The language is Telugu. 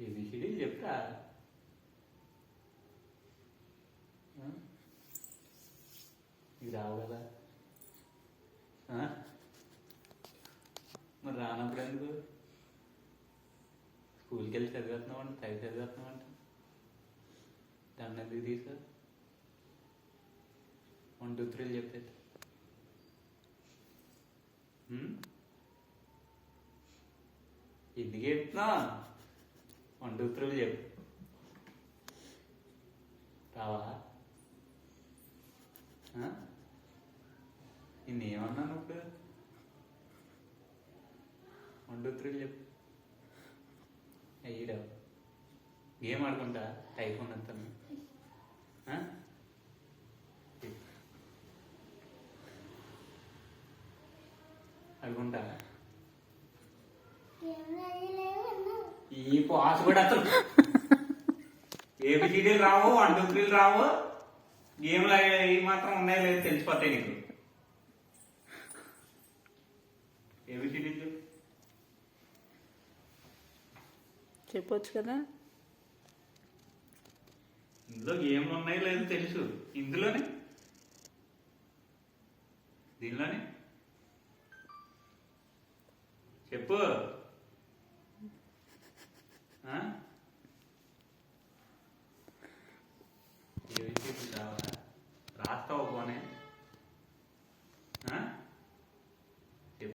ఏబిసిడి చెప్తా. ఇది రావు కదా. మరి రానప్పుడు ఎందుకు స్కూల్కి వెళ్ళి చదివేస్తున్నావు అంటే తెగ చదివేస్తున్నావు అంటే దాన్ని ఎందుకు తీసా? 1 2 3 చెప్తే ఎందుకు చెప్తున్నా? 1 2 3 చెప్పు. రావా? నిన్నేమన్నాను ఇప్పుడు? 1 2 3 చెప్పు. అయ్యిరావు. గేమ్ ఆడుకుంటా ఐఫోన్ అంతాను. ఆడుకుంటా. ఈ పాస్ కూడా అసలు ఏబిసిడీలు రావు, 1 2 3 రావు. గేమ్లు ఈ మాత్రం ఉన్నాయో లేదు తెలిసిపోతాయి నీకు. ఏబిసిడీలు చెప్పొచ్చు కదా. ఇందులో గేమ్లు ఉన్నాయో లేదో తెలుసు. ఇందులోనే దీనిలోనే